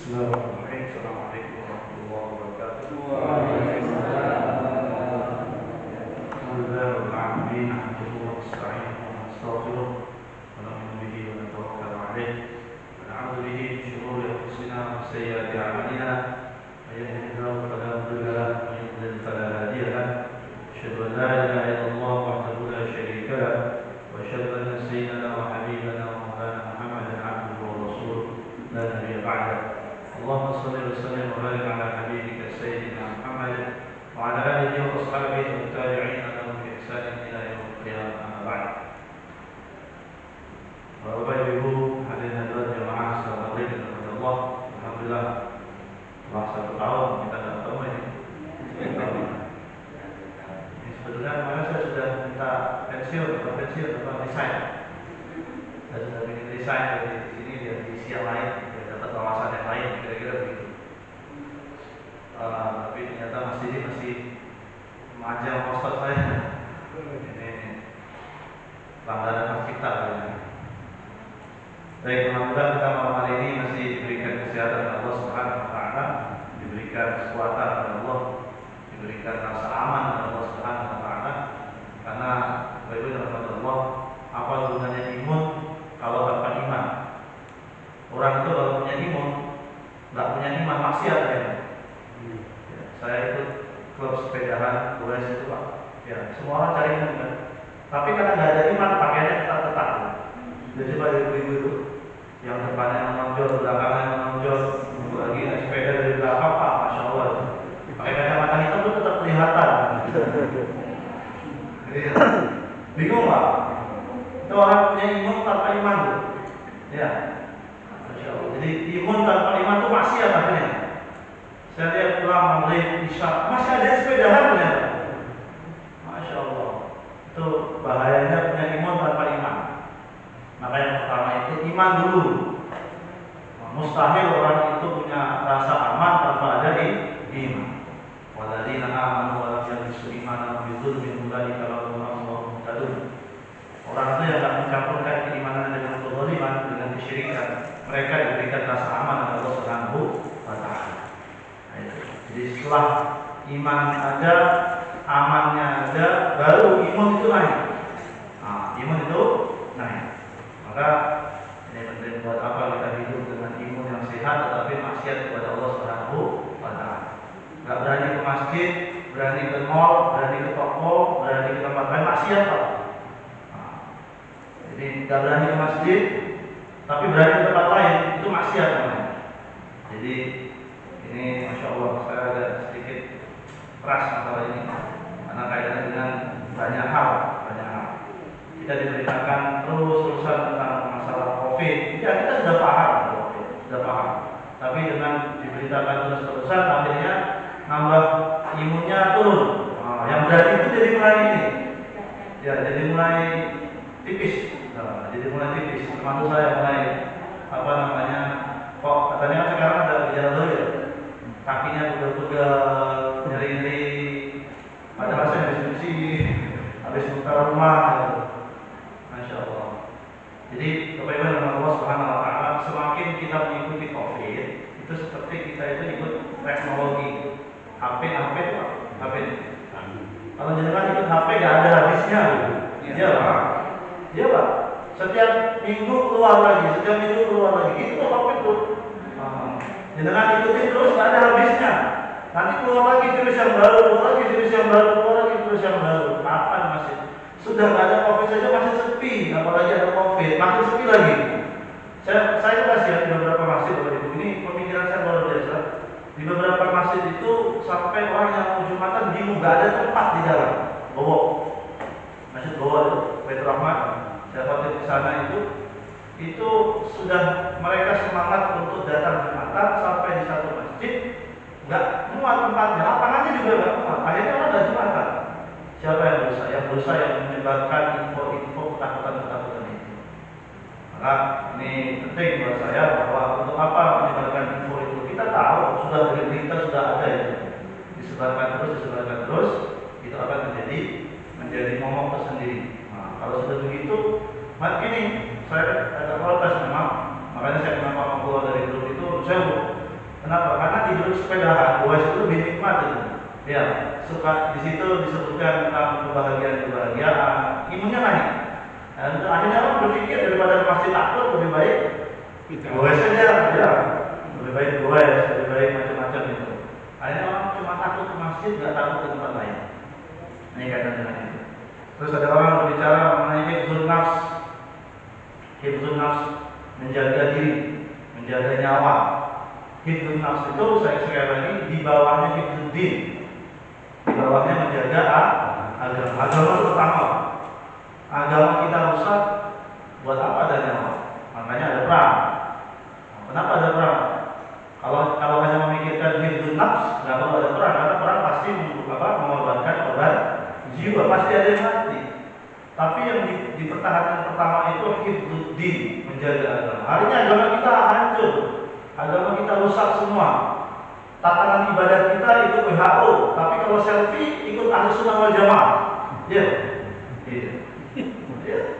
Bismillahirrahmanirrahim. Assalamualaikum warahmatullahi wabarakatuh. Alhamdulillah rabbil alamin. Nahmaduhu wa nasta'inuhu wa nastaghfiruh wa nu'minu bihi wa natawakkalu 'alaihi wa na'udzu bihi min shururi anfusina wa sayyiati a'malina. May yahdihillahu fala mudilla lahu wa may yudlil fala hadiya lahu. Asyhadu an la ilaha illallah wahdahu la syarika lahu wa asyhadu anna sayyidana wa habibana wa maulana Muhammadan 'abduhu wa rasuluh la nabiyya ba'dahu. اللهم صل وسلم وبارك على حبيبك سيدنا محمد وعلى اله واصحابه والتابعين لهم باحسان الى يوم القيامه اما بعد. Bapak Ibu hadirin hadirat jemaah sekalian kepada Allah, alhamdulillah telah 1 tahun kita tidak ketemu ini. Sebetulnya kemarin saya sudah minta pensiun atau resign. Saya sudah ingin resign dari sini di siang lain. Dapat wawasan yang lain, kira-kira begitu. Tapi ternyata masih memanjang hostel saya. Ini pelanggaran hak cipta. Baik, mudah-mudahan kita malam hari ini masih diberikan kesehatan oleh Allah Subhanahu Wa Taala, diberikan kekuatan oleh Allah, diberikan rasa aman oleh Allah Subhanahu Wa Taala. Karena Bapak-Ibu dan Allah, apa gunanya imun kalau tanpa iman? Orang itu kalau punya imun, nggak punya iman maksiat ya. Saya ikut klub sepedahan, goes itu Pak. Ya, semua orang cari imun kan. Tapi karena nggak ada iman, pakaiannya ketat-ketat. Jadi pada ibu-ibu itu, yang depannya menonjol, belakangnya menonjol, lagi naik sepeda dari belakang, Pak, masya Allah. Pakai kacamata hitam itu tetap kelihatan. Bingung Pak? Itu orang punya imun tanpa iman tuh. Ya. Jadi imun tanpa iman itu maksiat akhirnya. Saya lihat pulang maghrib isya masih ada sepedahan ya. Masya Allah. Itu bahayanya punya imun tanpa iman. Maka yang pertama itu iman dulu. Mustahil orang itu punya rasa aman tanpa ada iman. Walladzina amanu wa lam yalbisu imanahum bidzulmin ulaika lahum amrun muhtadun. Orang itu yang tidak mencampurkan keimanan dengan kezaliman, dengan kesyirikan, mereka diberikan rasa aman oleh Allah Subhanahu wa Ta'ala. Jadi setelah iman ada, amannya ada, baru imun itu naik. Imun itu naik. Maka ini penting buat apa kita hidup dengan imun yang sehat, tetapi maksiat kepada Allah Subhanahu wa Ta'ala. Gak berani ke masjid, berani ke mall, berani ke toko, berani ke tempat lain, maksiat Pak. Jadi gak berani ke masjid, tapi berani ke tempat lain, itu maksiat namanya. Jadi ini masya Allah saya agak sedikit keras masalah ini, karena kaitannya dengan banyak hal. Kita diberitakan terus-terusan tentang masalah COVID. Ya kita sudah paham, Tapi dengan diberitakan terus-terusan, akhirnya nambah imunnya turun. Yang berarti itu jadi mulai ini, ya jadi mulai tipis. Termasuk saya mulai kok katanya sekarang ada gejala dulu ya, kakinya pegel-pegel, nyeri-nyeri, padahal saya habis muka rumah gitu. Masya Allah. Jadi kepada Allah Subhanahu Wa Taala, semakin kita mengikuti COVID, itu seperti kita itu ikut teknologi. HP. Kalau jangan ikut HP nggak ada habisnya. Iya Pak. Setiap minggu keluar lagi. Itu COVID tuh. Jangan ikutin terus, nggak ada habisnya. Nanti keluar lagi virus yang baru, Kapan masih? Sudah nggak ada COVID saja masih sepi, apalagi ada COVID, makin sepi lagi. Saya kasih di beberapa masjid, ini pemikiran saya luar biasa. Di beberapa masjid itu sampai orang yang mau Jumatan bingung, nggak ada tempat di dalam. Masjid Bawah itu, Baitur Rahman. Saya khotib di sana itu sudah mereka semangat untuk datang Jumatan sampai di satu masjid nggak muat tempatnya, lapangannya juga nggak muat. Akhirnya orang nggak Jumatan. Siapa yang berusaha? Yang berusaha yang menyebarkan info ketakutan itu. Maka ini penting buat saya bahwa untuk apa menyebarkan info itu? Kita tahu sudah dari berita sudah ada itu. Disebarkan terus, itu akan menjadi momok tersendiri. Kalau sudah begitu, ini saya agak protes memang. Makanya saya kenapa keluar dari grup itu, saya duduk sepedahan, goes itu lebih nikmat itu. Ya, suka di situ disebutkan tentang kebahagiaan, imunnya naik. Dan akhirnya orang berpikir daripada masjid takut lebih baik goes saja, ya. Lebih baik goes, lebih baik macam-macam itu. Akhirnya orang cuma takut ke masjid, nggak takut ke tempat lain. Ini kaitan dengan itu. Terus ada orang berbicara mengenai hifdzun nafs. Hifdzun nafs, menjaga diri, menjaga nyawa. Hifdzun nafs itu sekali lagi di bawahnya hifdzud din. Di bawahnya menjaga agama. Agama itu pertama. Agama kita rusak, buat apa ada nyawa? Makanya ada perang. Kenapa ada perang? Kalau hanya memikirkan hifdzun nafs, nggak perlu ada perang. Karena perang pasti mengorbankan korban jiwa, pasti ada yang mati. Tapi yang dipertahankan pertama itu hifdzud din, menjaga agama. Hari ini agama kita hancur, agama kita rusak semua. Tatanan ibadah kita ikut WHO, tapi kalau selfie ikut Ahlussunnah wal Jamaah. Ya, ya,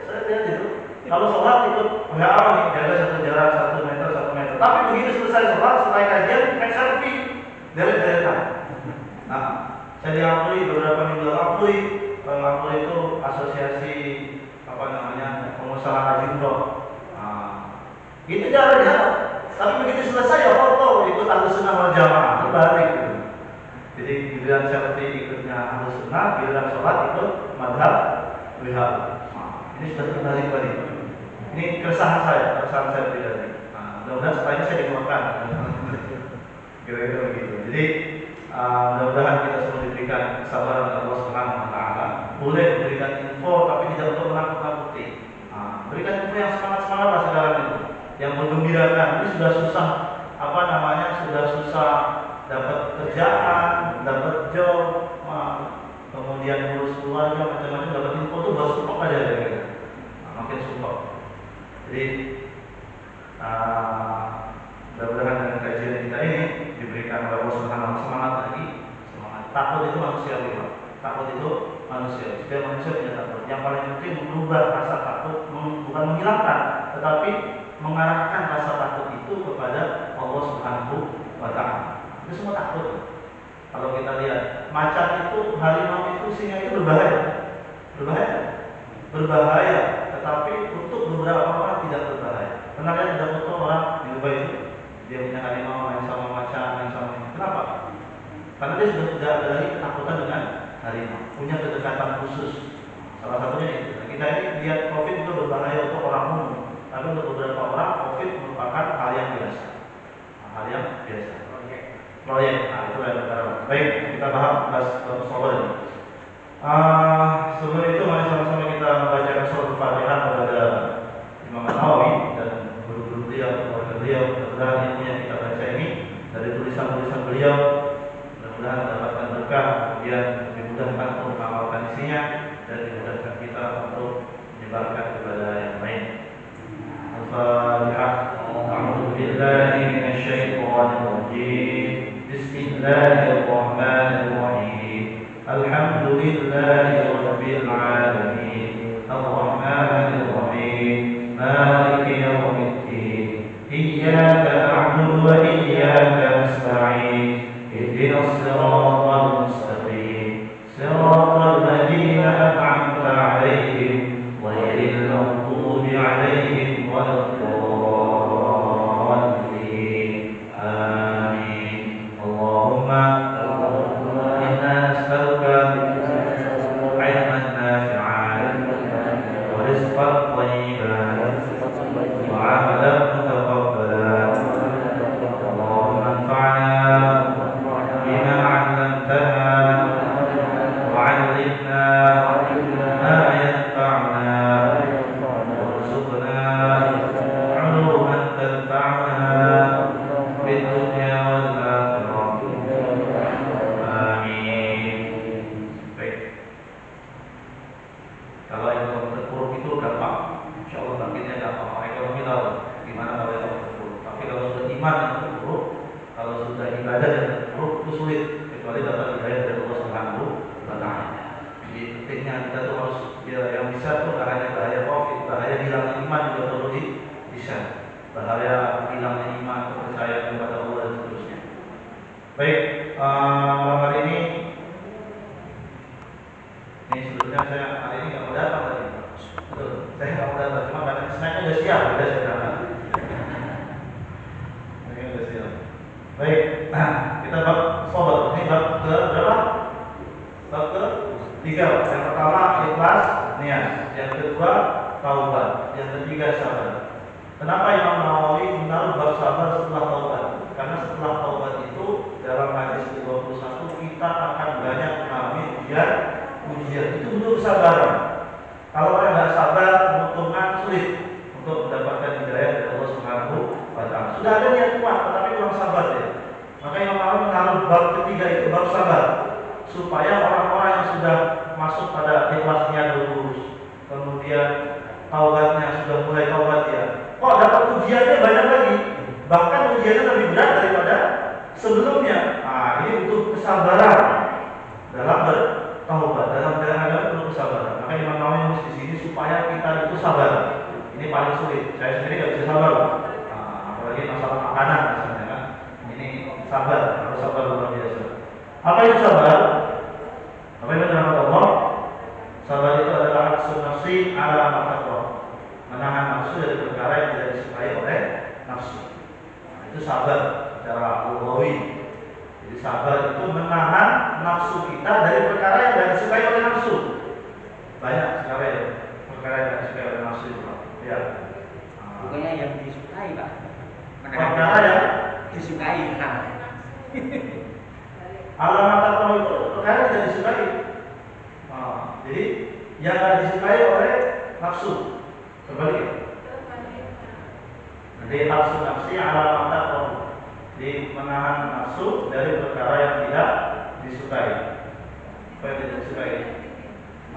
saya lihat itu. Kalau sholat ikut WHO nih, jaga satu jarak 1 meter 1 meter. Tapi begitu selesai sholat, selesai kajian, kayak selfie, deret-deretan. Nah, saya diampuni beberapa minggu lalu. Ampuni itu asosiasi pengusaha haji umroh. Itu jarak-jarak. Tapi begitu selesai ya foto ikut Ahlussunnah wal Jamaah, terbalik gitu. Jadi giliran selfie ikutnya Ahlussunnah, giliran sholat ikut madhab WHO. Ini sudah terbalik balik. Ini keresahan saya pribadi. Mudah-mudahan setelah ini saya dikeluarkan. Kira-kira begitu. Jadi mudah-mudahan kita semua diberikan kesabaran dari Allah Subhanahu wa taala. Boleh memberikan info tapi tidak untuk menakut-nakuti. Berikan info yang semangat-semangat lah sekarang itu. Yang menggembirakan. Ini sudah susah sudah susah dapat kerjaan, dapat job, kemudian ngurus keluarga macam-macam, dapat info tuh baru support aja gitu. Makin support. Jadi mudah-mudahan dengan kajian kita ini diberikan oleh Allah Subhanahu wa taala semangat lagi. Semangat. Takut itu manusiawi, Pak. Takut itu manusia. Setiap manusia punya takut. Yang paling penting merubah rasa takut, bukan menghilangkan, tetapi mengarahkan rasa takut itu kepada Allah Subhanahu wa taala. Itu semua takut. Kalau kita lihat macan itu, harimau itu, singa itu berbahaya, tetapi untuk beberapa orang tidak berbahaya. Pernah lihat ada foto orang di Dubai itu, dia punya harimau main sama macan, main sama ini. Kenapa? Karena dia sudah tidak ada lagi ketakutan dengan harimau, punya kedekatan khusus. Salah satunya itu. Nah, kita ini lihat COVID itu berbahaya untuk orang umum, tapi untuk beberapa orang COVID merupakan hal yang biasa. Proyek. Nah, itu yang pertama. Baik, kita bahas soal ini. Sebelum itu mari sama-sama kita membaca surah Al-Fatihah kepada Imam Nawawi dan guru-guru beliau, keluarga beliau. Mudah-mudahan ilmu yang kita baca ini dari tulisan-tulisan beliau mudah-mudahan mendapatkan berkah, kemudian dimudahkan untuk mengamalkan isinya dan dimudahkan kita untuk menyebarkan kepada yang lain. Al-Fatihah. A'udzu billahi minasy syaithanir rajim. Bismillahirrahmanirrahim. Alhamdulillahi rabbil alamin. Ar-Rahmanir Rahim. Maliki yaumiddin. Iyyaka na'budu wa iyyaka nasta'in. Ihdinas siratal mustaqim. Siratal ladzina an'amta 'alaihim ghairil maghdubi 'alaihim waladdallin. Baik, malam hari ini sebetulnya saya hari ini nggak mau datang tadi. Betul, saya nggak mau datang, cuma karena snacknya udah siap, udah saya datang. Snacknya udah siap. Baik, kita bab sobat. Ini bab ke berapa? Bab ke 3. Yang pertama ikhlas, niat. Yang kedua taubat. Yang ketiga sabar. Kenapa Imam Nawawi menaruh bab sabar setelah taubat? Karena setelah taubat itu dalam hadis 21 kita akan banyak mengalami ujian. Itu butuh kesabaran. Kalau orang nggak sabar, menguntungkan sulit untuk mendapatkan hidayah dari Allah Subhanahu wa Ta'ala. Sudah ada niat kuat, tetapi kurang sabar ya. Maka Imam Nawawi menaruh bab ketiga itu bab sabar, supaya orang-orang yang sudah masuk pada ikhlasnya lurus, kemudian taubatnya sudah mulai taubat ya, kok dapat ujiannya banyak lagi, bahkan ujiannya lebih berat daripada sebelumnya. Nah, ini butuh kesabaran dalam bertaubat, dalam beragama perlu kesabaran. Maka Imam Nawawi menulis di sini supaya kita itu sabar. Ini paling sulit. Saya sendiri nggak bisa sabar, apalagi masalah makanan misalnya kan. Ini sabar, harus sabar luar biasa. Apa itu sabar? Apa itu nama Allah? Sabar itu adalah aksun nafsi ala maqaddar. Menahan nafsu dari perkara yang tidak disukai oleh nafsu. Itu sabar secara lughawi. Jadi sabar itu menahan nafsu kita dari perkara yang tidak disukai oleh nafsu. Banyak sekali perkara yang tidak disukai oleh nafsu itu, Pak. Ya. Bukannya yang disukai, Pak. Perkara yang disukai. Alamat atau itu perkara yang tidak disukai. Jadi yang tidak disukai oleh nafsu. Kembali. Jadi nafsu nafsi alamat atau di menahan nafsu dari perkara yang tidak disukai. Apa yang tidak disukai?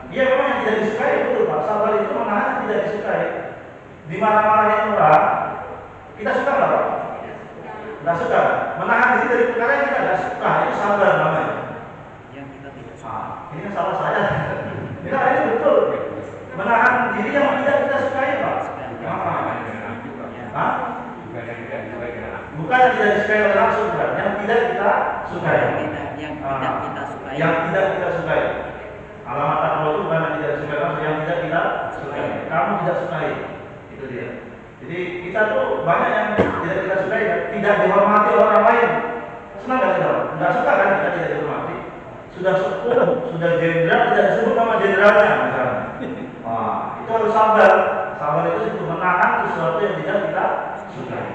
Dia memang yang tidak disukai betul, Pak. Sabar itu menahan yang tidak disukai. Dimarah-marahin orang, kita suka nggak, Pak? Nggak suka. Menahan diri dari perkara yang kita nggak suka itu sabar namanya. Yang kita tidak suka. Ini kan salah saya. Ini betul. Menahan diri yang tidak kita sukai, Pak. Bukan yang tidak disukai oleh nafsu, bukan. Yang tidak kita sukai. Yang tidak kita sukai. Alamat takwa itu bukan yang tidak disukai nafsu, yang tidak kita sukai. Kamu tidak sukai, itu dia. Jadi kita tuh banyak yang tidak kita sukai, tidak dihormati orang lain. Senang nggak kita? Nggak suka kan kita tidak dihormati. Sudah sepuh, sudah jenderal, tidak disebut nama jenderalnya, misalnya. Itu harus sabar. Sabar itu menahan sesuatu yang tidak kita sukai.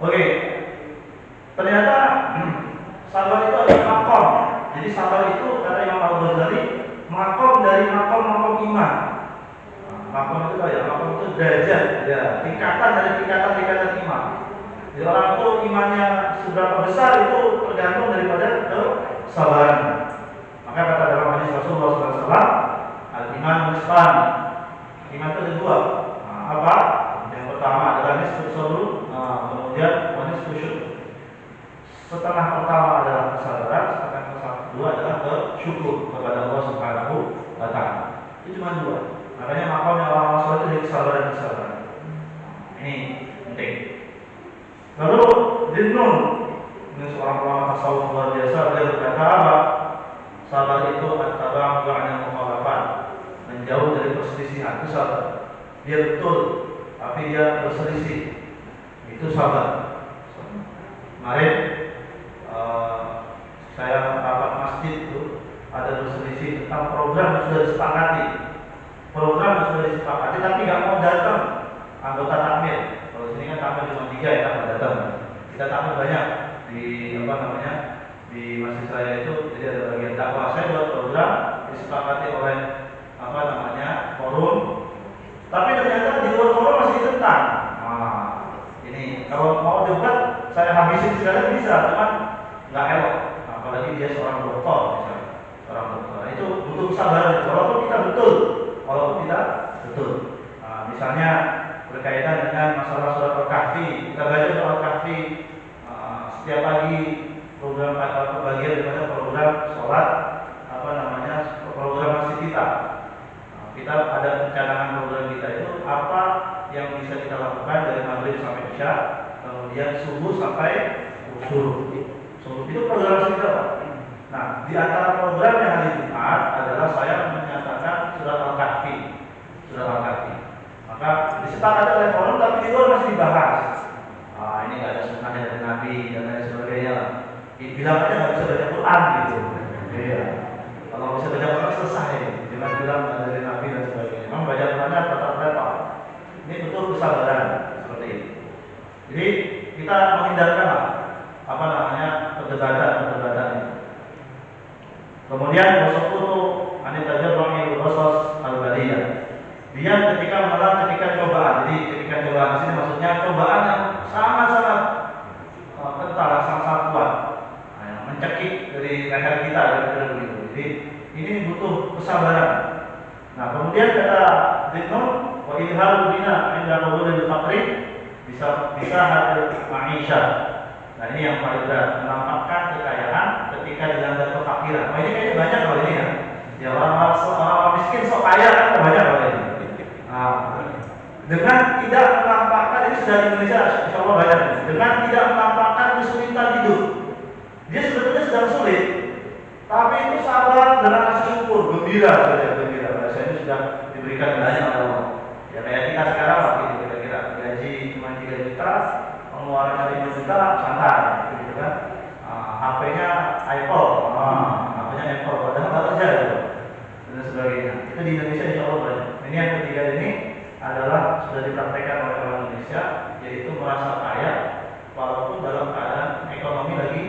Oke, ternyata sabar itu ada makom. Jadi sabar itu kata Imam Al-Ghazali makom dari makom iman. Makom itu apa ya? Makom itu derajat, ya, tingkatan dari tingkatan iman. Jadi orang itu imannya seberapa besar itu tergantung daripada kesabaran. Maka kata dalam hadis Rasulullah SAW, al-iman nisfan. Iman itu ada dua. Apa? Yang pertama adalah nisfu sabr, kemudian nisfu syukur. Setengah pertama adalah kesabaran, setengah kedua adalah bersyukur kepada Allah Subhanahu wa Ta'ala. Itu cuma dua. Makanya makamnya orang soleh itu dari kesabaran. Ini penting. Lalu Dinnun, ini seorang ulama tasawuf luar biasa, beliau berkata apa? Sabar itu at-taba'u 'anil mukhalafat, menjauh dari perselisihan, itu sabar. Dia betul, tapi dia berselisih, itu sabar. Kemarin saya rapat masjid itu ada berselisih tentang program yang sudah disepakati. Program yang sudah disepakati, tapi nggak mau datang anggota takmir. Kalau sini kan takmir cuma 3 ya, nggak datang. Kita takmir banyak di di masjid saya itu. Jadi ada bagian dakwah. Saya buat program disepakati oleh forum. Tapi ternyata di luar forum masih ditentang. Ini kalau mau debat saya habisin sekali bisa, cuman nggak elok. Apalagi dia seorang dokter misalnya, seorang dokter. Itu butuh kesabaran. Walaupun kita betul, walaupun tidak betul. Misalnya berkaitan dengan masalah surat Al-Kahfi, kita baca surat Al-Kahfi setiap pagi, program bagian daripada program sholat program masjid kita. Kita ada pencanangan program kita itu apa yang bisa kita lakukan dari maghrib sampai isya, kemudian subuh sampai zuhur. Itu program kita, Pak. Nah, di antara program yang hari Jumat adalah saya menyatakan surat Al-Kahfi. Surat Al-Kahfi. Maka disepakati oleh forum, tapi di luar masih dibahas. Ini nggak ada sunnahnya dari Nabi dan lain sebagainya. Bilang aja nggak bisa baca Quran gitu. Iya. Kalau bisa baca Quran selesai. Jangan bilang dari Nabi dan sebagainya. Memang baca Qurannya berapa? Ini betul kesabaran seperti itu. Jadi kita menghindarkan perdebatan itu. Kemudian wasaqulu anil tajarru'i waswas al-baliyah. Dia ketika cobaan. Jadi ketika cobaan di sini maksudnya cobaan yang sangat-sangat kental, sangat kuat. Mencekik dari leher kita begitu. Jadi ini butuh kesabaran. Nah, kemudian kata Ibnu wa idharul bina inda qawlil faqri bisa hadir ma'isyah. Nah, ini yang paling berat, menampakkan kekayaan ketika dilanda kefakiran. Ini kayaknya banyak kalau ini ya. Ya orang miskin sok kaya kan banyak kalau ini. Dengan tidak menampakkan, ini sudah di Indonesia insya Allah banyak. Dengan tidak menampakkan kesulitan hidup, dia sebetulnya sedang sulit, tapi itu sabar dengan rasa syukur, gembira. Bahasa ini sudah diberikan banyak oleh Allah. Ya kayak kita sekarang lah gitu, kira-kira gaji cuma 3 juta, pengeluaran 5 juta, santai, gitu kan. HP-nya Apple, padahal nggak kerja gitu, dan sebagainya. Itu di Indonesia insya Allah banyak. Ini yang ketiga ini adalah sudah dipraktekkan oleh orang Indonesia, yaitu merasa kaya walaupun dalam keadaan ekonomi lagi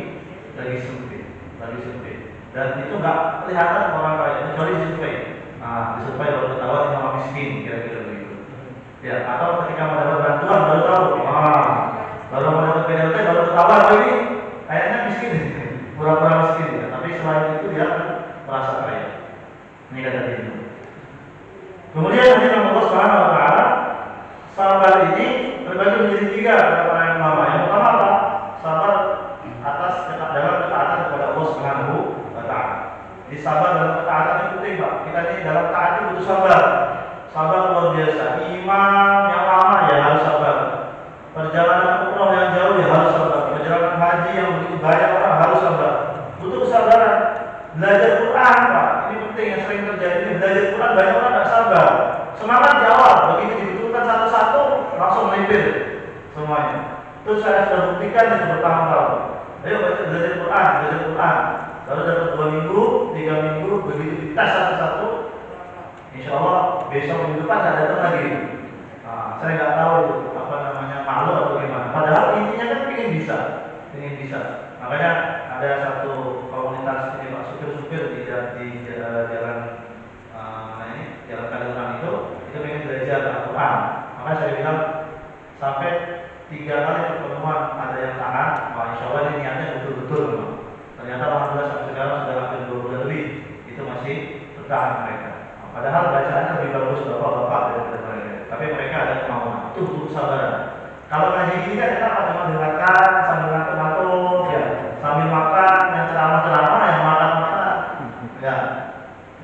sempit. Dan itu nggak kelihatan orang kaya, kecuali disurvei. Disurvei baru ketahuan ini orang miskin, kira-kira begitu. Ya, atau ketika mendapat bantuan baru tahu. Baru mendapat BLT baru ketahuan ini kayaknya miskin, pura-pura miskin ya. Tapi selain itu dia merasa kaya. Ini kata dia. Kemudian nanti Allah Subhanahu Wa Taala sabar ini terbagi menjadi 3 kata para ulama. Yang pertama apa? Sabar atas dalam ketaatan kepada Allah Subhanahu Wa Taala. Di sabar dalam ketaatan itu penting, Pak. Kita ini dalam taat itu butuh sabar. Sabar luar biasa. Imam yang lama ya harus sabar. Perjalanan umroh yang jauh ya harus sabar. Perjalanan haji yang begitu banyak orang harus sabar. Butuh kesabaran. Belajar Quran, Pak. Ini penting yang sering terjadi. Belajar Quran banyak orang tidak sabar. Semangat di awal, begitu dibutuhkan satu-satu langsung melipir semuanya. Itu saya sudah buktikan itu bertahun-tahun. Ayo belajar Quran. Lalu dapat 2 minggu, 3 minggu, begitu dites satu-satu. Insya Allah besok minggu depan saya datang lagi. Saya nggak tahu malu atau gimana. Padahal intinya kan ingin bisa. Makanya ada satu komunitas ini Pak, supir-supir di jalan jalan Kaliurang itu pengen belajar Al-Quran. Makanya saya bilang sampai 3 kali pertemuan ada yang tahan. Insya Allah ini niatnya betul-betul. Ternyata alhamdulillah sampai sekarang sudah hampir 2 bulan lebih itu masih bertahan mereka. Padahal bacaannya lebih bagus bapak-bapak daripada mereka. Tapi mereka ada kemauan. Itu butuh kesabaran. Kalau ngaji gini kan kita cuma dengarkan sambil ngantuk-ngantuk ya, sambil makan yang ceramah-ceramah yang makan-makan. Ya.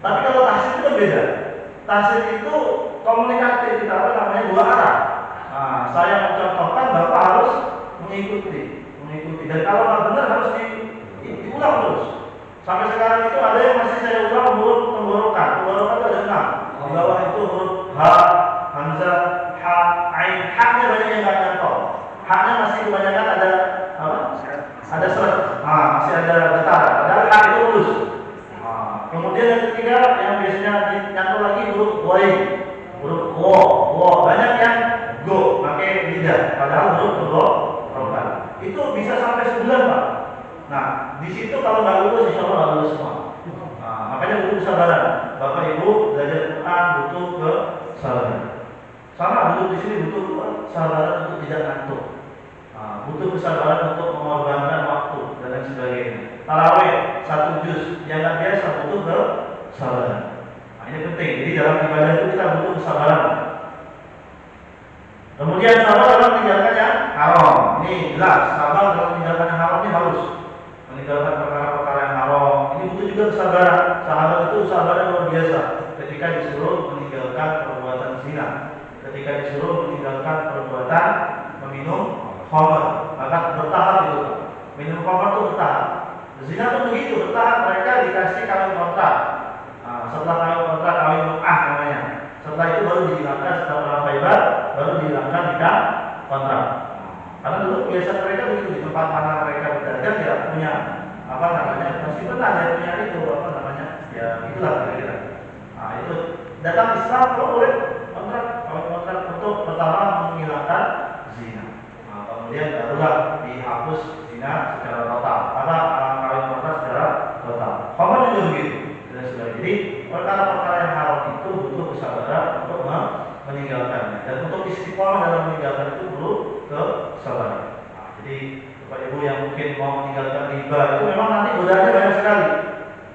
Tapi kalau tahsin itu beda. Tahsin itu komunikatif, kita namanya 2 arah. Saya mencontohkan, bapak harus mengikuti. Dan kalau nggak benar harus diulang terus. Sampai sekarang itu ada yang masih saya ulang huruf tenggorokan. Tenggorokan itu ada 6. Di bawah itu huruf H, Hamzah, Ha, Ain. Haknya banyak yang nggak nyantol. Haknya masih kebanyakan ada apa? Ada seret. Masih ada getar. Padahal hak itu lurus. Kemudian yang ketiga yang biasanya nyantol lagi huruf Wai, huruf Wo. Banyak yang Go pakai lidah. Padahal huruf tenggorokan. Itu bisa sampai 9, Pak. Nah, di situ kalau nggak lulus, insya Allah nggak lulus semua. Makanya butuh kesabaran. Bapak Ibu belajar Quran butuh kesabaran. Sama duduk di sini butuh kesabaran untuk tidak ngantuk. Butuh kesabaran untuk mengorbankan waktu dan lain sebagainya. Tarawih 1 juz yang nggak biasa butuh kesabaran. Ini penting. Jadi dalam ibadah itu kita butuh kesabaran. Kemudian sabar dalam meninggalkan yang haram. Ini jelas, sabar dalam meninggalkan yang haram ini harus meninggalkan perkara-perkara yang haram. Ini butuh juga kesabaran. Sahabat itu sabarnya luar biasa. Ketika disuruh meninggalkan perbuatan zina, ketika disuruh meninggalkan perbuatan meminum khamr, maka bertahap itu. Minum khamr itu bertahap. Zina pun begitu, bertahan mereka dikasih kawin kontrak. Nah, setelah kawin kontrak, kawin mukah namanya. Setelah itu baru dihilangkan, setelah perang Khaibar baru dihilangkan nikah kontrak. Karena dulu biasa mereka begitu, di tempat mana mereka berdagang ya punya apa namanya, meskipun ada punya itu apa namanya, ya itulah kira-kira. Nah itu datang Islam kalau boleh kontrak, kawin kontrak untuk pertama menghilangkan zina. Nah, kemudian barulah dihapus zina secara total, karena kawin kontrak secara total. Khamar juga begitu. Jadi perkara-perkara yang haram itu butuh kesabaran untuk meninggalkannya, dan untuk istiqomah dalam meninggalkan itu perlu kesabaran. Nah, jadi Bapak Ibu yang mungkin mau meninggalkan riba itu memang nanti godaannya banyak sekali.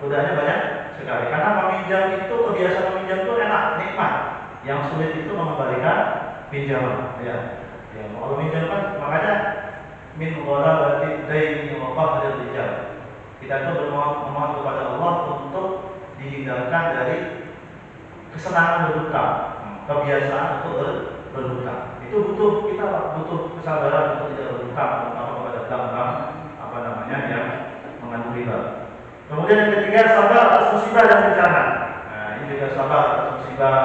Godaannya banyak sekali. Karena meminjam itu, kebiasaan meminjam itu enak, nikmat. Yang sulit itu mengembalikan pinjaman. Ya, kalau meminjam kan makanya min ghalabati daini wa qahril rijal. Kita itu bermohon kepada Allah untuk dihindarkan dari kesenangan berhutang, kebiasaan untuk berhutang. Itu kita butuh kesabaran untuk tidak berhutang, terutama kepada bank apa namanya yang mengandung riba. Kemudian yang ketiga, sabar atas musibah dan bencana. Nah, ini juga sabar atas musibah,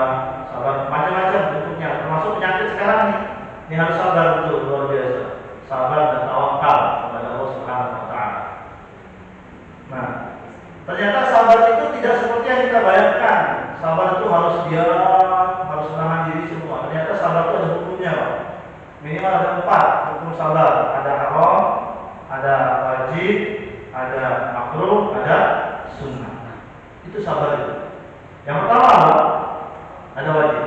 sabar macam-macam bentuknya, termasuk penyakit sekarang nih. Ini harus sabar betul, luar biasa. Sabar dan tawakal kepada Allah Subhanahu wa taala. Nah, ternyata sabar itu tidak seperti yang kita bayangkan. Sabar itu harus diam, harus menahan diri semua. Ternyata sabar itu ada hukumnya, Pak. Minimal ada 4 hukum sabar. Ada haram, ada wajib, ada makruh, ada sunnah. Itu sabar itu. Yang pertama ada wajib.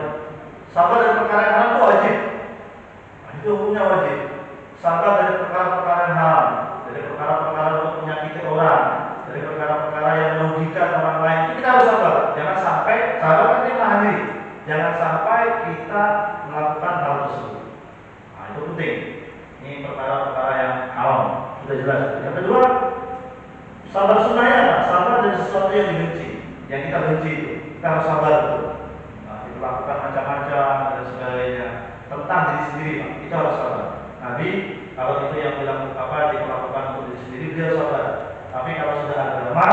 Sabar dari perkara yang haram itu wajib. Nah, itu hukumnya wajib. Sabar dari perkara-perkara yang haram, dari perkara-perkara untuk menyakiti orang, dari perkara-perkara yang merugikan orang lain, itu kita harus sabar. Jangan sampai sabar itu menahan diri. Jangan sampai kita melakukan hal tersebut. Nah, itu penting. Ini perkara-perkara yang haram sudah jelas. Yang kedua, sabar sunnahnya apa? Sabar dari sesuatu yang dibenci, yang kita benci itu. Kita harus sabar betul. Nah, dilakukan macam-macam dan sebagainya tentang diri sendiri, Pak. Kita harus sabar. Nabi kalau itu yang dilakukan untuk diri sendiri, dia sabar. Tapi kalau sudah agama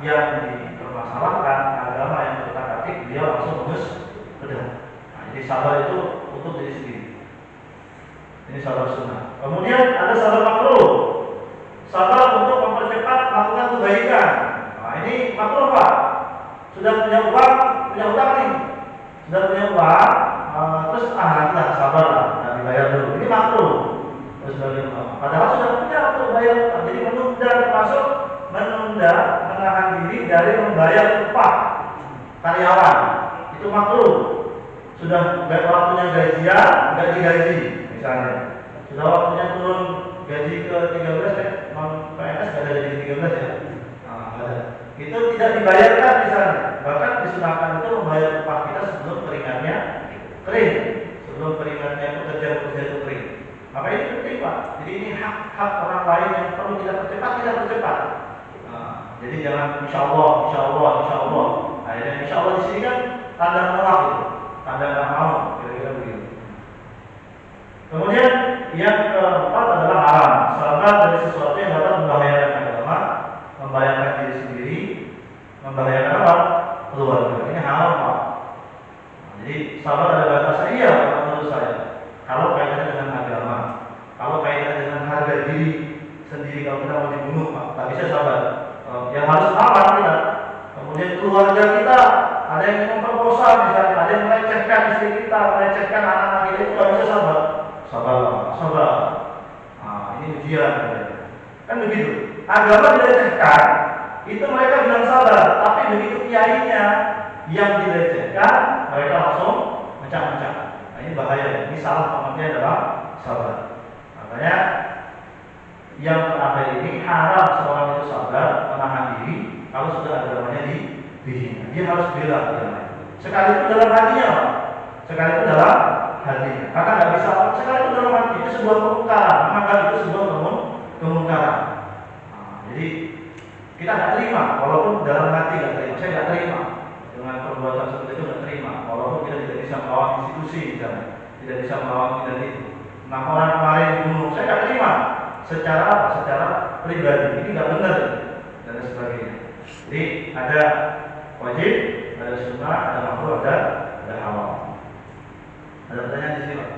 yang dipermasalahkan, agama yang tertarik, dia langsung mengus pedang. Nah, jadi sabar itu untuk diri sendiri. Ini sabar sunnah. Kemudian ada sabar makruh. Sabar untuk mempercepat melakukan kebaikan. Nah, ini makruh, Pak. Sudah punya uang, punya utang nih. Sudah punya uang, terus nantilah sabar lah, dan dibayar dulu. Ini makruh. Terus padahal sudah punya untuk bayar utang. Jadi menunda, termasuk menunda, menahan diri dari membayar upah karyawan. Itu makruh. Sudah waktunya gajian, nggak digaji misalnya. Sudah waktunya turun gaji ke 13 ya, non PNS nggak ada gaji 13 ya. Nah, ada. Itu tidak dibayarkan misalnya. Bahkan disunahkan itu membayar upah kita sebelum keringatnya kering, sebelum keringatnya pekerja-pekerja itu kering. Maka ini penting, Pak. Jadi ini hak orang lain yang perlu kita percepat. Nah, jadi jangan insya Allah. Akhirnya insya Allah di sini kan tanda menolak itu, tanda nggak mau, kira-kira begitu. Kemudian yang keempat adalah haram. Sabar dari sesuatu yang dapat membahayakan agama, membahayakan diri sendiri, membahayakan apa? Keluarga. Ini haram, Pak. Nah, jadi sabar ada batasnya, iya menurut saya. Kalau kaitannya dengan agama, kalau kaitannya dengan harga diri sendiri, kalau kita mau dibunuh, Pak, tak bisa sabar. Yang harus aman kita. Kemudian keluarga kita, ada yang memperkosa misalnya, ada yang melecehkan istri kita, melecehkan anak-anak kita, itu nggak bisa sabar. Sabar. Nah, ini ujian. Kan begitu. Agama dilecehkan, itu mereka bilang sabar. Tapi begitu kiainya yang dilecehkan, mereka langsung mencak-mencak. Nah, ini bahaya. Ini salah pengertian dalam sabar. Makanya yang terakhir ini haram seorang itu sabar, menahan diri kalau sudah agamanya dihina. Dia harus bela agamanya. Sekalipun dalam hatinya, sekalipun dalam hatinya. Karena nggak bisa, sekalipun dalam hati itu sebuah kemungkaran, maka itu sebuah kemungkaran. Nah, jadi kita nggak terima, walaupun dalam hati nggak terima. Saya nggak terima dengan perbuatan seperti itu, nggak terima. Walaupun kita tidak bisa melawan institusi, misalnya, tidak bisa melawan tidak itu. 6 orang kemarin dibunuh, saya nggak terima. Secara apa? Secara pribadi, ini nggak benar. dan sebagainya. Jadi ada wajib, ada sunnah, ada makruh, ada haram. Ada pertanyaan di sini Pak?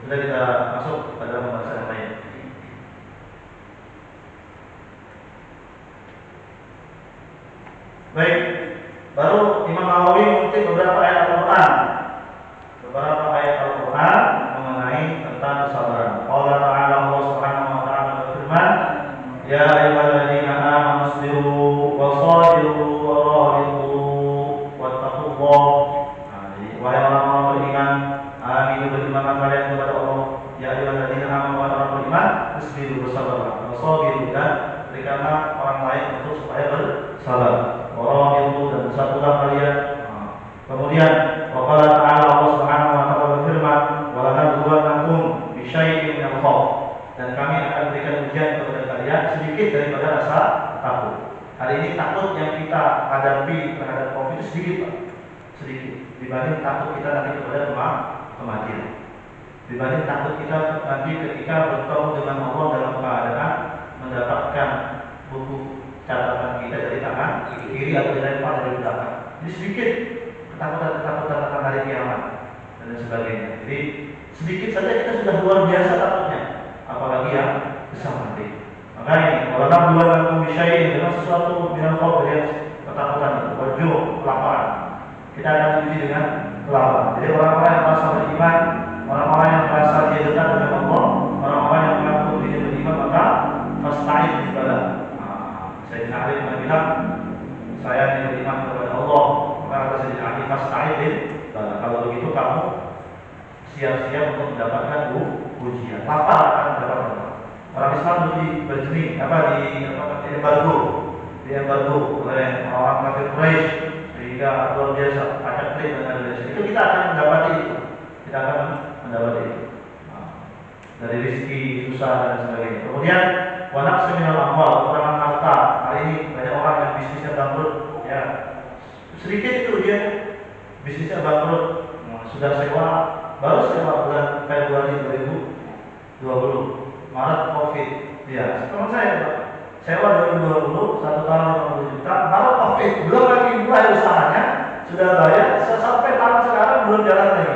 Sudah kita masuk pada pembahasan yang lain. Baik, baru Imam Nawawi mengutip beberapa ayat Al-Quran. Beberapa ayat Al-Quran mengenai tentang kesabaran. Allah Ta'ala, Allah Subhanahu wa Ta'ala berfirman, Ya ayyuhalladzina amanu isbiru wa sabiru wa rabitu wattaqullah. Jadi wahai orang-orang beriman, aminu beriman kalian kepada Allah. Ya ayyuhalladzina amanu wa orang beriman, isbiru bersabarlah. Wa sabiru dan berikanlah orang lain untuk supaya bersabar. Wa rabitu dan bersatulah kalian. Kemudian waqala ta'ala, Allah Subhanahu wa Ta'ala berfirman, wa lanabluwannakum bi syai'in minal khauf. Dan kami akan berikan ujian kepada kalian sedikit daripada rasa takut. Hari ini takut yang kita hadapi terhadap Covid itu sedikit Pak. Sedikit dibanding takut kita nanti kepada kematian. Dibanding takut kita nanti ketika bertemu dengan Allah dalam keadaan mendapatkan buku catatan kita dari tangan kiri atau dilempar dari belakang. Jadi sedikit ketakutan tentang hari kiamat dan sebagainya. Jadi sedikit saja kita sudah luar biasa takutnya, apalagi yang besar nanti. Makanya kalau dua dalam bisyai dengan sesuatu minal khauf, dari ketakutan, wajib, kelaparan, kita akan diuji dengan kelaparan. Jadi orang-orang yang merasa beriman, orang-orang yang merasa dia dekat dengan Allah, orang-orang yang mengaku dirinya beriman, maka fasta'id billah. Sayyidina Ali bilang, saya beriman kepada Allah. Maka kata Sayyidina Ali, fasta'id billah. Kalau begitu kamu siap-siap untuk mendapatkan ujian. Lapar akan mendapatkan. Orang Islam berjenis di embargo oleh orang kafir Quraisy sehingga luar biasa pajak krim dan lain-lain. Itu kita akan mendapati itu. Kita akan mendapati itu. Dari rezeki, susah dan sebagainya. Kemudian wanak seminal amwal, kekurangan harta. Hari ini banyak orang yang bisnisnya bangkrut. Ya, sedikit itu dia bisnisnya bangkrut. Sudah sewa, baru sewa bulan Februari 2020. Maret Covid, ya, teman saya Pak, sewa 2020, 1 tahun 50 juta, Maret Covid, belum lagi mulai usahanya, sudah bayar, sampai tahun sekarang belum jalan lagi.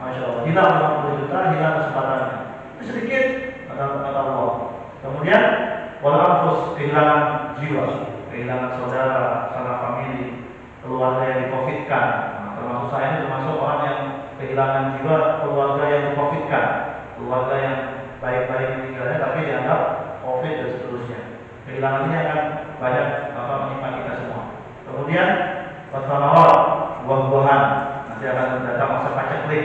Masya Allah, hilang 50 juta, hilang kesempatannya. Itu sedikit, kata Allah. Kemudian, walaupun kehilangan jiwa, kehilangan saudara, sanak famili, keluarga yang di-Covid-kan. Termasuk saya ini termasuk orang yang kehilangan jiwa, keluarga yang di-Covid-kan, keluarga yang baik-baik meninggalnya tapi dianggap Covid dan seterusnya. Kehilangan ini akan banyak menimpa kita semua. Kemudian wassalamualaikum buah-buahan nanti akan datang masa paceklik.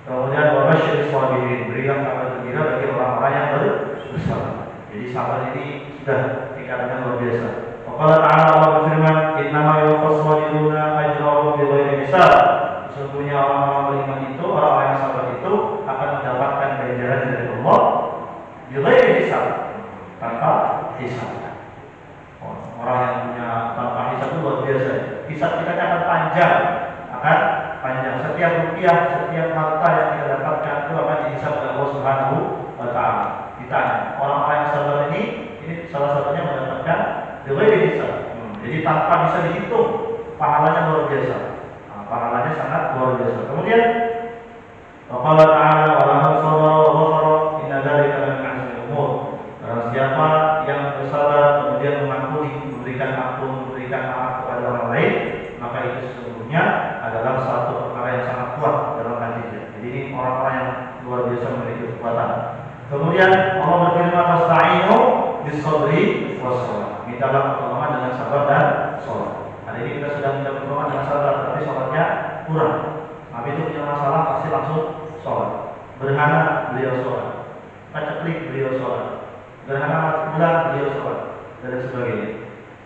Kemudian wabasyir sabirin, berikan kabar gembira bagi orang-orang yang bersabar. Jadi sabar ini sudah tingkatan luar biasa. Waqala ta'ala, Allah berfirman, innama yuwaffas sabiruna ajrahum bighairi hisab. Sesungguhnya orang-orang beriman itu, orang-orang yang sabar itu akan mendapatkan ganjaran dari Allah bighairi hisab, tanpa hisab. Orang yang punya tanpa hisab itu luar biasa. Hisab kita akan panjang. Setiap rupiah, setiap harta yang kita dapatkan itu akan dihisab oleh Allah Subhanahu wa Ta'ala. Ditanya, orang-orang yang sabar ini salah satunya mendapatkan bighairi hisab. Jadi tanpa bisa dihitung, pahalanya luar biasa. Pahalanya sangat luar biasa. Kemudian Allah Ta'ala walahan sabara wa ghafara inna dzalika min azmil umur. Barang siapa yang bersabar kemudian mengampuni, memberikan ampun, memberikan maaf kepada orang lain, maka itu sesungguhnya adalah satu perkara yang sangat kuat dalam hatinya. Jadi ini orang-orang yang luar biasa memiliki kekuatan. Kemudian Allah berfirman, "Fasta'inu bis-sabri was-shalah." Mintalah pertolongan dengan sabar dan salat. Hari ini kita sudah minta pertolongan dengan sabar, tapi salatnya kurang. Nabi itu punya masalah pasti langsung sholat. Berhana beliau sholat. Paceklik beliau sholat. Gerhana bulan beliau sholat dan sebagainya.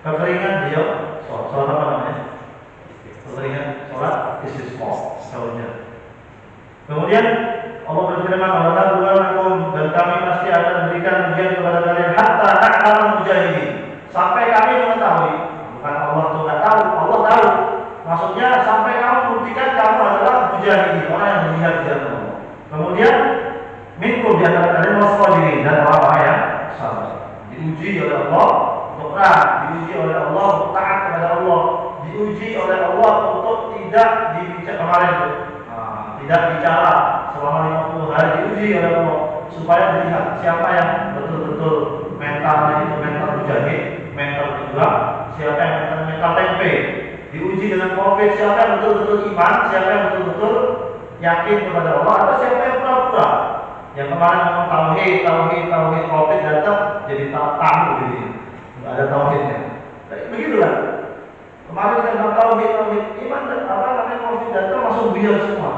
Kekeringan beliau sholat. Sholat apa namanya? Kekeringan sholat istisqa. Kemudian Allah berfirman, "Wala tuwalakum," dan kami pasti akan memberikan ujian kepada kalian hatta na'lamal mujahidin. Sampai kami mengetahui. Bukan Allah itu nggak tahu, Allah tahu. Maksudnya sampai kamu buktikan kamu adalah mujahidin, orang yang berjihad di jalan Allah. Kemudian minkum di antara kalian wassabirin, dan orang-orang yang sabar. Jadi diuji oleh Allah untuk perang, diuji oleh Allah untuk taat kepada Allah, diuji oleh Allah untuk tidak dibicara kemarin itu, tidak bicara selama 50 hari, diuji oleh Allah supaya dilihat siapa yang betul-betul mentalnya itu mental mujahid, mental berjuang, siapa yang mental tempe. Diuji dengan COVID, siapa yang betul-betul iman, siapa yang betul-betul yakin kepada Allah, atau siapa yang pura-pura. Yang kemarin ngomong tauhid, COVID datang jadi tamu gitu, nggak ada tauhidnya. Begitu kan? Kemarin kita bilang tauhid, iman dan apa namanya COVID datang langsung biar semua.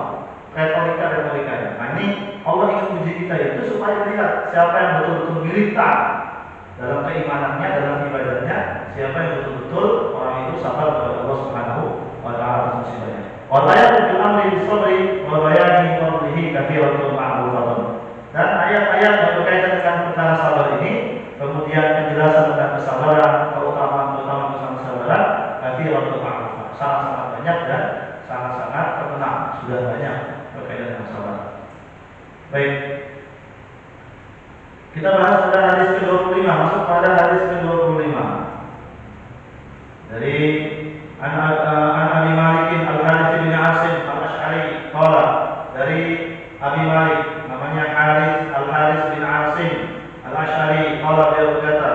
Retorika. Nah ini Allah ingin uji kita itu supaya lihat siapa yang betul-betul militan dalam keimanannya, dalam ibadahnya, siapa yang betul-betul orang itu sabar kepada Allah Subhanahu wa taala atas musibahnya. Wa la yaqul amri bis-sabri wa bayani fadlihi katsiratun ma'rufatan. Dan ayat-ayat yang berkaitan dengan perkara sabar ini, kemudian penjelasan tentang kesabaran, keutamaan kesabaran, katsiratun ma'rufatan. Sangat-sangat banyak dan sangat-sangat terkenal, sudah banyak berkaitan dengan sabar. Baik. Kita bahas pada hadis ke-25, masuk pada hadis ke-25. Dari An Abi Malik Al-Harits bin Asim Al-Asy'ari qala, dari Abi Malik namanya Al-Harits bin Asim Al-Asy'ari qala, dia berkata,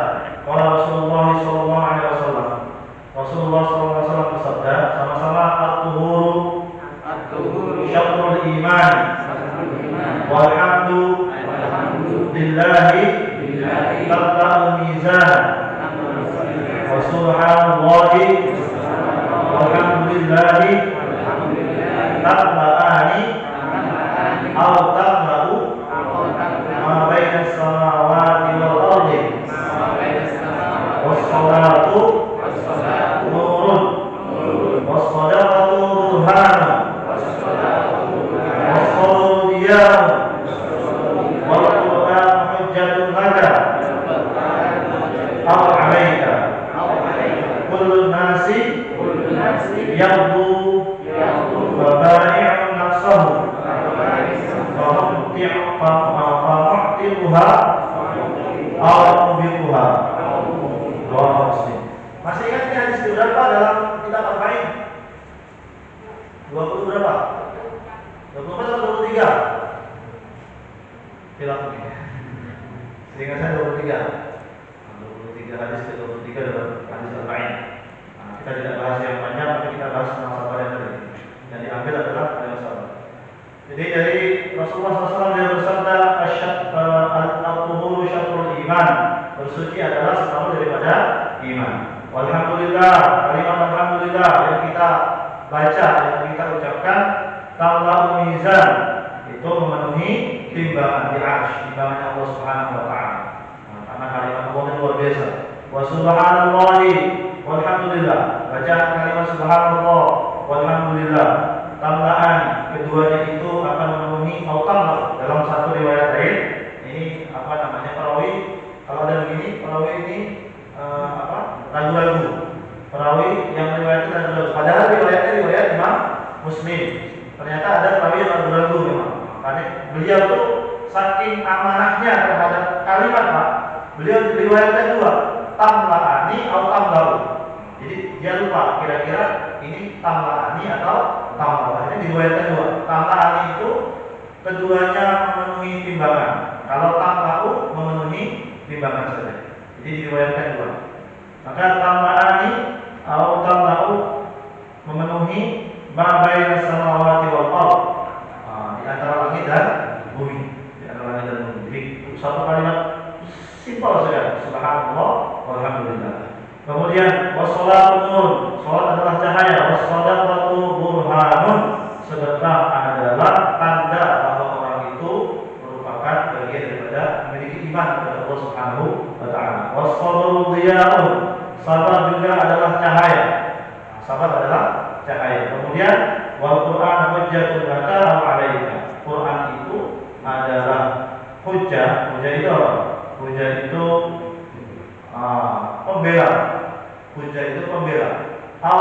qala Rasulullah sallallahu alaihi wasallam. Rasulullah sallallahu alaihi wasallam bersabda, sama-sama at-tuhuru syatrul iman walhamdu lillahi tatla'ul mizan wa subhanallahi walhamdulillahi tatla'ani aw tatla'u ma baina as-samawati wal ardi was-salatu nurun was-sadaqatu burhanun was-sabru diyaun yaqdu wa ba'i'un nafsahu fa aw mubiquha. Masih ingat ini hadis berapa dalam kitab Arba'in? 20 berapa? 24 atau 23? Hilaf ini. Seingat saya 23. 23 hadis ke-23 dalam hadis Arba'in. Kita tidak bahas yang banyak, tapi kita bahas tentang sabar yang tadi. Yang diambil adalah yang sabar. Jadi dari Rasulullah SAW dia bersabda, al-tuhuru syatrul iman. Bersuci adalah separuh daripada iman. Walhamdulillah, kalimat alhamdulillah yang kita baca, yang kita ucapkan, tamla'ul mizan, itu memenuhi timbangan di arsy, timbangan Allah Subhanahu wa taala. Karena kalimat Allah itu luar biasa. Wa subhanallahi walhamdulillah, bacaan kalimat subhanallah walhamdulillah tamla'an, keduanya itu akan memenuhi tamla. Dalam satu riwayat lain ini perawi, kalau ada begini perawi ini ragu-ragu, perawi yang riwayat itu ragu-ragu, padahal riwayatnya riwayat Imam Muslim. Ternyata ada perawi yang ragu-ragu memang. Karena beliau tuh saking amanahnya terhadap kalimat, Pak, beliau riwayatnya dua, tamla'ani atau tamla'u. Jadi dia lupa kira-kira ini tamla'ani atau tamla'u. Ini diriwayatkan dua. Tamla'ani itu keduanya memenuhi timbangan. Kalau tamla'u memenuhi timbangan saja. Jadi diriwayatkan dua. Maka tamla'ani atau tamla'u memenuhi ma baina samawati wal ardh. Di antara langit dan bumi. Di antara langit dan bumi. Jadi satu kalimat simpel saja. Subhanallah walhamdulillah. Kemudian wassalatu nur, salat adalah cahaya, wassadaqatu burhanun, sedekah adalah tanda bahwa orang itu merupakan bagian daripada memiliki iman kepada Allah Subhanahu wa taala. Wassabru diyaun, sabar juga adalah cahaya. Sabar adalah cahaya. Kemudian wal Qur'an hujjatun laka aw 'alaika. Quran itu adalah hujjah. Hujjah itu apa? Hujjah itu pembela. Hujjah itu pembela. Au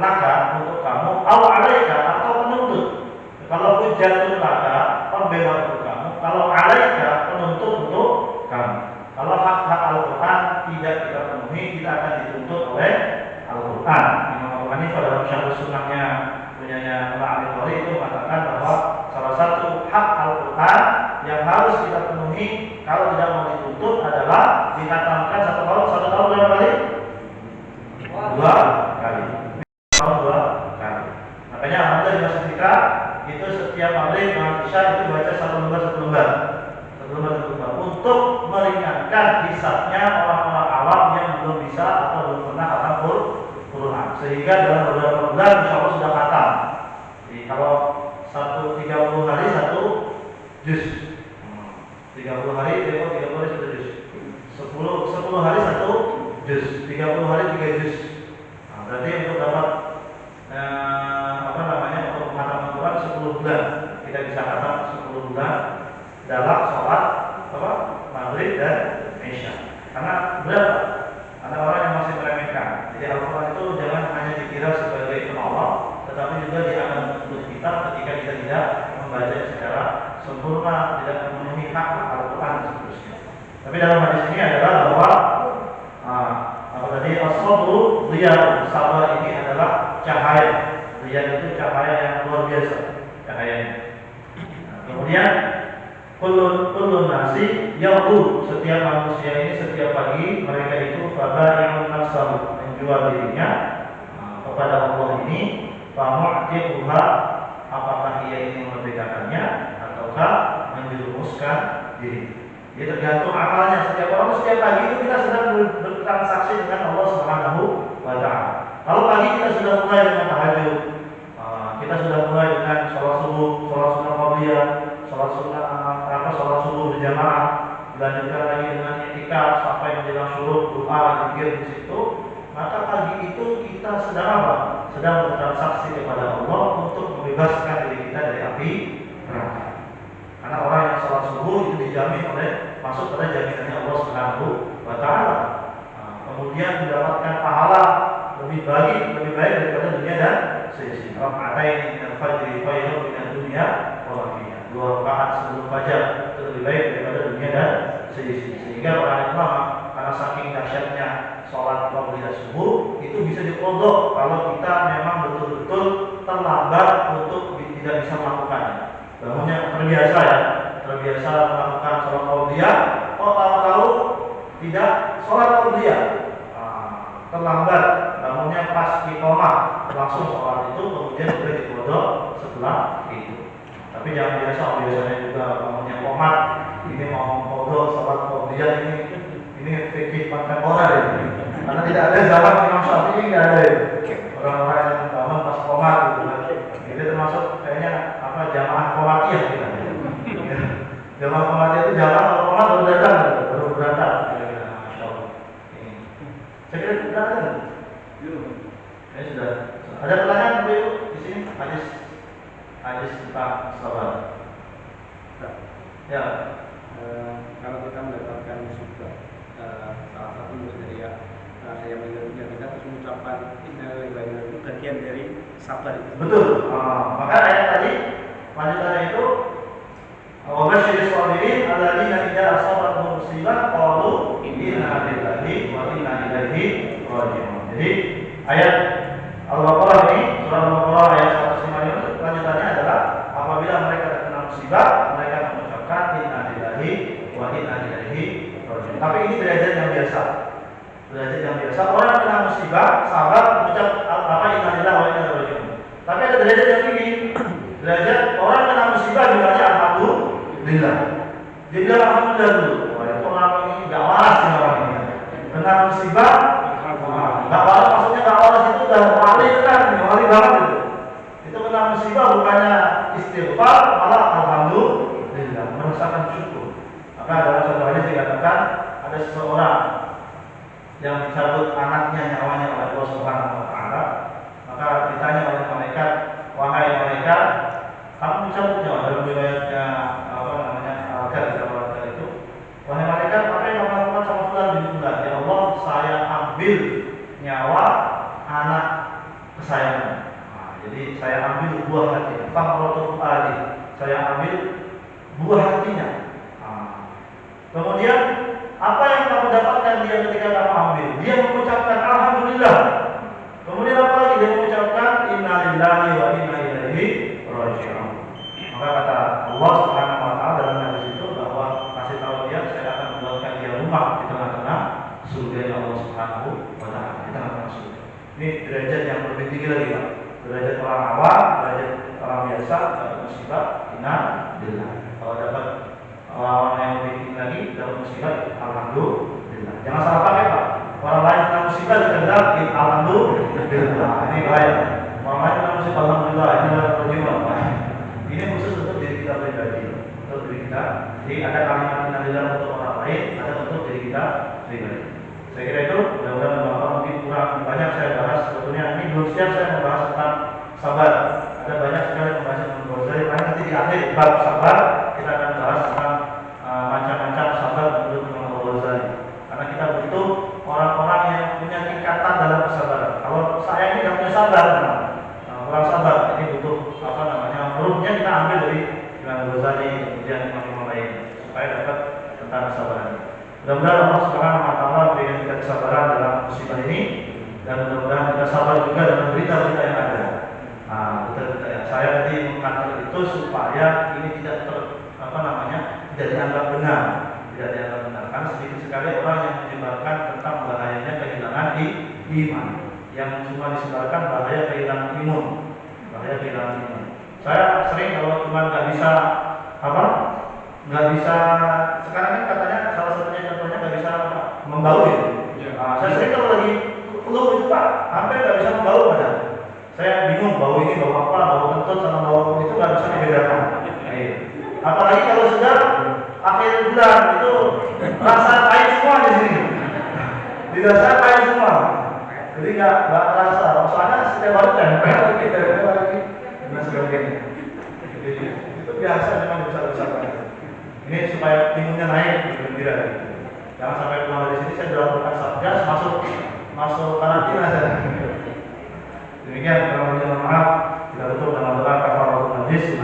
laka untuk kamu, au alaika atau penuntut. Kalau hujjah itu laka, pembela untuk kamu. Kalau alaika, penuntut untuk kamu. Kalau hak-hak Al-Quran tidak kita penuhi, kita akan dituntut oleh Al-Quran. Imam Abu Hanifah dalam syarh sunnahnya punyanya Al Bukhari itu mengatakan bahwa salah satu hak Al-Quran yang harus kita penuhi kalau tidak mau dituntut adalah dikatakan satu tahun berapa kali? 2 kali. Tahun 2 kali. Makanya alhamdulillah di Masjid Fikra itu setiap maghrib dengan isya itu baca satu lembar untuk meringankan hisabnya orang-orang awam yang belum bisa atau belum pernah khatam Quran, sehingga dalam beberapa bulan insya Allah sudah khatam. Jadi kalau 30 hari 1 juz, 30 hari 1 juz, 10 hari 1 juz, 30 hari 3 juz. Nah, berarti untuk dapat untuk menghafal Quran 10 bulan kita bisa khatam 10 bulan dalam sholat maghrib dan isya. Karena berat, ada orang yang masih meremehkan. Jadi Al-Quran itu jangan hanya dikira sebagai penolong, tetapi juga dia akan menuntut kita ketika kita tidak membaca secara sempurna, tidak memenuhi hak Al-Quran dan seterusnya. Tapi dalam hadis ini adalah bahwa as-sabru dhiya, sabar ini adalah cahaya. Dhiya itu cahaya yang luar biasa cahayanya. Kemudian kullu nasi yaudu, setiap manusia ini setiap pagi mereka itu fabai'un nafsahu, menjual dirinya kepada Allah ini, famu'tiquha, apakah ia ini memerdekakannya ataukah menjerumuskan diri. Dia tergantung amalnya. Setiap orang setiap pagi itu kita sedang bertransaksi dengan Allah Subhanahu wa taala. Kalau pagi kita sudah mulai dengan tahajud, kita sudah mulai dengan sholat subuh, sholat sunnah qabliyah, sholat subuh berjamaah, dilanjutkan lagi dengan i'tikaf sampai menjelang syuruk, doa, zikir di situ, maka pagi itu kita sedang apa? Sedang bertransaksi kepada Allah untuk membebaskan diri kita dari api neraka. Karena orang yang sholat subuh itu dijamin oleh masuk pada jaminannya Allah Subhanahu wa taala. Kemudian mendapatkan pahala lebih baik daripada dunia dan seisi. Raka'atain minal fajri khairun minad dunya wa ma fiha. 2 rakaat sebelum fajar itu lebih baik daripada dunia dan seisi. Sehingga para ulama karena saking dahsyatnya sholat qabliyah subuh itu bisa diqodho kalau kita memang betul-betul terlambat untuk tidak bisa melakukannya. Bangunnya terbiasa melakukan sholat qabliyah, tahu-tahu tidak sholat qabliyah, terlambat, bangunnya pas iqamah langsung sholat itu, kemudian boleh diqodho setelah itu. Tapi jangan biasanya juga bangunnya qomat, ini mau qodho sholat qabliyah, ini fikih kontemporer ini. Karena tidak ada zaman Imam Syafi'i, nggak ada orang-orang yang bangun pas qomat gitu kan. Ini termasuk kayaknya jamaah qomatiyah kita. Jamaah qomatiyah itu jamaah kalau qomat baru berangkat. Masya Allah. Saya kira itu berangkat kan? Ini sudah. Ada pertanyaan Bu di sini? Hadis tentang sabar. Ya. Kalau kita mendapatkan musibah, salah satu dari yang mendengar kita terus mengucapkan innalillahi itu bagian dari sabar itu. Betul. Maka ayat tadi lanjutannya itu wa basyiris sabirin alladzina idza asabatuhum musibah qalu inna lillahi wa inna ilaihi raji'un. Jadi ayat Al-Baqarah ini, surah Al-Baqarah ayat 105 lanjutannya adalah apabila mereka terkena musibah, mereka mengucapkan inna lillahi wa inna ilaihi raji'un. Tapi ini derajat yang biasa. Orang kena musibah, sabar, mengucap inna lillahi wa inna ilaihi raji'un. Tapi ada derajat yang tinggi. Derajat orang kena musibah bilangnya alhamdulillah. Dia bilang alhamdulillah dulu. Wah, itu orang ini enggak waras ya orang ini. Kena musibah, enggak waras maksudnya enggak waras itu udah wali kan, wali banget itu. Itu kena musibah bukannya istighfar, malah alhamdulillah, merasakan syukur. Maka dalam satu hadis dikatakan ada seseorang yang dicabut anaknya nyawanya oleh Allah Subhanahu wa taala. Maka ditanya oleh malaikat, wahai malaikat, kamu mencabut nyawa? Dalam riwayatnya Al-Qadar itu, wahai malaikat, apa yang kamu lakukan sama fulan bin fulan? Ya Allah, saya ambil nyawa anak kesayangan. Jadi saya ambil buah hatinya, famrotul adi, saya ambil buah hatinya. Kemudian apa yang kamu dapatkan rasakan dia ketika kamu ambil? Dia mengucapkan alhamdulillah. Kemudian apa lagi? Dia mengucapkan inna lillahi wa inna ilaihi raji'un. Maka kata Allah Subhanahu wa taala dalam hadis itu bahwa kasih tahu dia, saya akan membuatkan dia rumah di tengah-tengah surga Allah Subhanahu wa taala, di tengah-tengah surga. Ini derajat yang lebih tinggi lagi, Pak. Derajat orang awam, derajat orang biasa, dapat musibah, inna lillahi. Kalau dapat orang yang lebih tinggi lagi, dapat musibah, alhamdulillah. Jangan salah pakai, Pak. Orang lain kena musibah dikendal, alhamdulillah. Ini bahaya. Orang lain kena musibah, alhamdulillah. Ini adalah perjuangan, Pak. Ini khusus untuk diri kita pribadi, untuk diri kita. Jadi ada kalimat innalillah untuk orang lain, ada untuk diri kita pribadi. Saya kira itu, mudah-mudahan Bapak mungkin kurang banyak saya bahas. Sebetulnya ini belum siap saya membahas tentang sabar. Ada banyak sekali pembahasan Imam Ghazali. Nanti di akhir bab sabar kita akan bahas tentang macam-macam sabar menurut Imam Ghazali. Karena kita butuh orang-orang yang punya tingkatan dalam kesabaran. Kalau saya ini tidak punya sabar, kurang sabar. Ini butuh urutnya kita ambil dari Imam Ghazali kemudian imam-imam lain supaya dapat tentang kesabaran. Mudah-mudahan Allah Subhanahu wa taala berikan kita kesabaran dalam musibah ini dan mudah-mudahan kita sabar juga dengan berita-berita yang ada. Berita-berita yang saya tadi mengatakan itu supaya ini tidak tidak dianggap benar, tidak dianggap benar. Karena sedikit sekali orang yang menyebarkan tentang bahayanya kehilangan iman, yang cuma disebarkan bahaya kehilangan imun, bahaya kehilangan iman. Saya sering kalau cuma nggak bisa sekarang kan katanya salah satunya contohnya nggak bisa membau gitu. Saya sering kalau lagi flu itu Pak, hampir nggak bisa membau aja. Saya bingung bau ini bau apa, bau kentut sama bau itu nggak bisa dibedakan. Apalagi kalau sudah akhir bulan itu rasa pahit semua di sini. Di dasar pahit semua. Jadi nggak terasa. Soalnya setiap hari tempel kita lagi. Dan sebagainya. Jadi itu biasa memang besar-besar. Ini supaya imunnya naik bergembira. Jangan sampai pulang dari sini saya dilaporkan satgas masuk karantina saja. Demikian, kalau mohon maaf, kita tutup dengan doa kafaratul majlis.